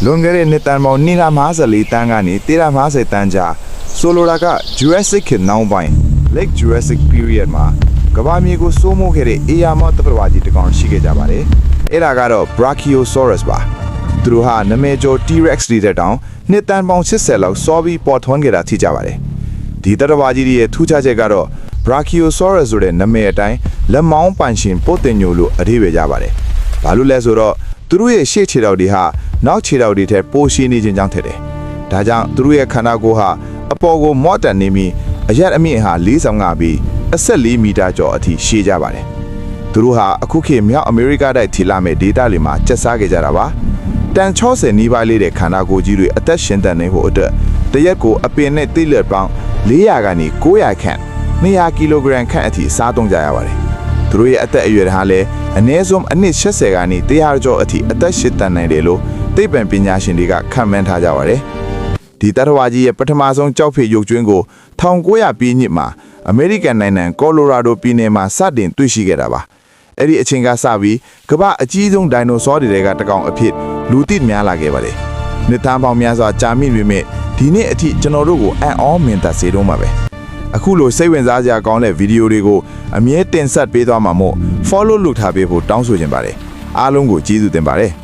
လွန်ခဲ့တဲ့နှစ်တန်ပေါင်း254တန်းကနေ350တန်းကြာဆိုလိုတာက Jurassic ခေတ်နောက်ပိုင်း Late Jurassic Period မှာကမ္ဘာမြေကိုစိုးမိုးခဲ့တဲ့အေယာမော့တပ်ပတော်ကြီးတစ်ကောင်ရှိခဲ့ကြပါတယ်။အဲ့ဒါကတော့ Brachiosaurus ပါ။သူတို့ဟာနာမည်ကျော် T-Rex တွေတဲ့တောင်နှစ်တန်ပေါင်း80လောက်စောပြီးပေါ်ထွန်းခဲ့တာထိကြပါတယ်။ဒီတပ်တော်ကြီးရဲ့ထူးခြားချက်ကတော့ Brachiosaurus ဆိုတဲ့နာမည်အတိုင်းလက်မောင်းပန်ရှင်ပိုတင်ညိုလို့အဓိပ္ပာယ်ကြပါတယ်။ဘာလို့လဲဆိုတော့သူတို့ရဲ့ရှေ့ခြေထောက်တွေဟာနောက်ခြေထောက်တွေထက်ပိုရှည်နေခြင်းကြောင့်ထက်တယ်။ဒါကြောင့်သူတို့ရဲ့ခန္ဓာကိုယ်ဟာအပေါ်ကိုမော့တန်နေပြီးအရက်အမြင့်ဟာ45ပြီး14မီတာကျော်အထိရှည်ကြပါတယ်။သူတို့ဟာအခုခေတ်မြောက်အမေရိကတိုက်ထီလာမဲ့ဒေသတွေမှာကျက်စားခဲ့ကြတာပါ။တန်60နီးပါးလေးတဲ့ခန္ဓာကိုယ်ကြီးတွေအသက်ရှင်တန်နေဖို့အတွက်တရက်ကိုအပင်နဲ့တိလက်ပေါင်း400ကနေ900ခန့်200ကီလိုဂရမ်ခန့်အထိစားသုံးကြရပါတယ်။သူတို့ရဲ့အသက်အရွယ်ဟာလည်းအနည်းဆုံးအနှစ်80ကနေ100ကျော်အထိအသက်ရှင်တန်နိုင်တယ်လို့သိပ္ပံပညာရှင်တွေကခန့်မှန်းထားကြပါတယ်။ဒီတပ်တော်ကြီးရဲ့ပထမဆုံးကြောက်ဖေရုပ်ကျွင်းကို1900ပြည့်နှစ်မှာအမေရိကန်နိုင်ငံကော်လိုရာဒိုပြည်နယ်မှာစတင်တွေ့ရှိခဲ့တာပါ။အဲ့ဒီအချိန်ကစပြီးကမ္ဘာအကြီးဆုံးဒိုင်နိုဆောတွေကတစ်ကောင်အဖြစ်လူသိများလာခဲ့ပါတယ်။နှစ်သားပေါင်းများစွာကြာမြင့်ပေမဲ့ဒီနေ့အထိကျွန်တော်တို့ကိုအံ့ဩမင်သက်စေတော့မှာပဲ။အခုလိုစိတ်ဝင်စားစရာကောင်းတဲ့ဗီဒီယိုတွေကိုအမြဲတင်ဆက်ပေးသွားမှာမို့ follow လုပ်ထားပေးဖို့တောင်းဆိုချင်ပါတယ်။အားလုံးကိုကျေးဇူးတင်ပါတယ်။